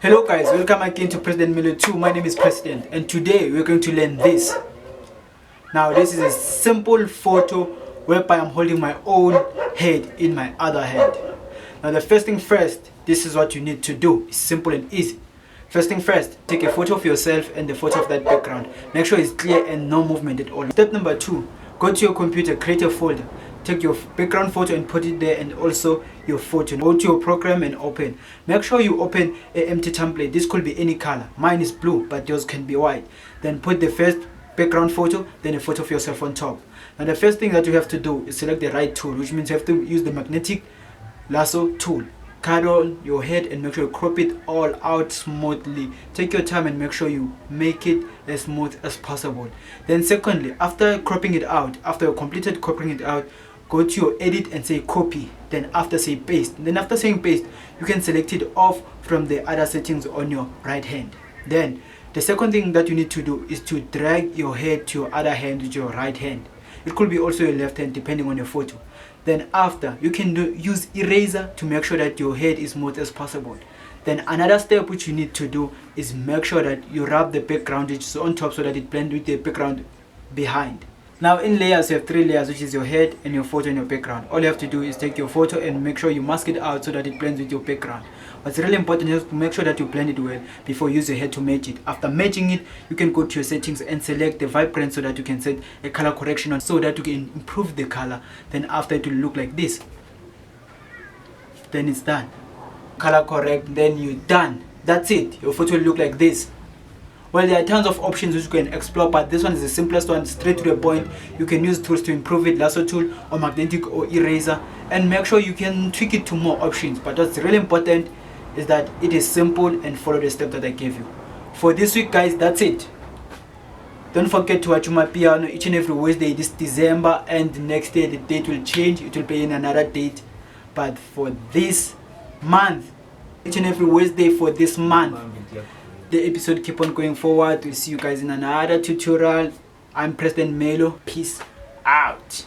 Hello guys, welcome again to President MEELO 2. My name is President and today we're going to learn this. Now this is a simple photo whereby I'm holding my own head in my other hand. Now the first thing first, this is what you need to do. It's simple and easy. First thing first, take a photo of yourself and the photo of that background. Make sure it's clear and no movement at all. Step number 2, go to your computer, create a folder. Take your background photo and put it there, and also your photo. Go to your program and open. Make sure you open an empty template. This could be any color. Mine is blue, but yours can be white. Then put the first background photo, then a photo of yourself on top. Now the first thing that you have to do is select the right tool, which means you have to use the magnetic lasso tool. Cut on your head and make sure you crop it all out smoothly. Take your time and make sure you make it as smooth as possible. Then secondly, after cropping it out, after you completed cropping it out, go to your edit and say copy. Then after say paste. Then after saying paste, you can select it off from the other settings on your right hand. Then the second thing that you need to do is to drag your head to your other hand with your right hand. It could be also your left hand depending on your photo. Then after, you can use eraser to make sure that your head is smooth as possible. Then another step which you need to do is make sure that you rub the background which is on top so that it blends with the background behind. Now in layers you have 3 layers, which is your head and your photo and your background. All you have to do is take your photo and make sure you mask it out so that it blends with your background. What's really important is to make sure that you blend it well before you use your head to match it. After matching it, you can go to your settings and select the vibrance so that you can set a color correction on, so that you can improve the color. Then after, it will look like this. Then it's done. Color correct, then you're done. That's it. Your photo will look like this. Well, there are tons of options which you can explore, but this one is the simplest one, straight to the point. You can use tools to improve it, lasso tool or magnetic or eraser, and make sure you can tweak it to more options. But what's really important is that it is simple and follow the steps that I gave you. For this week guys, that's it. Don't forget to watch my piano each and every Wednesday this December, and the next day the date will change. It will be in another date, but for this month, each and every Wednesday for this month, the episode keep on going forward. We'll see you guys in another tutorial. I'm President MEELO. Peace out.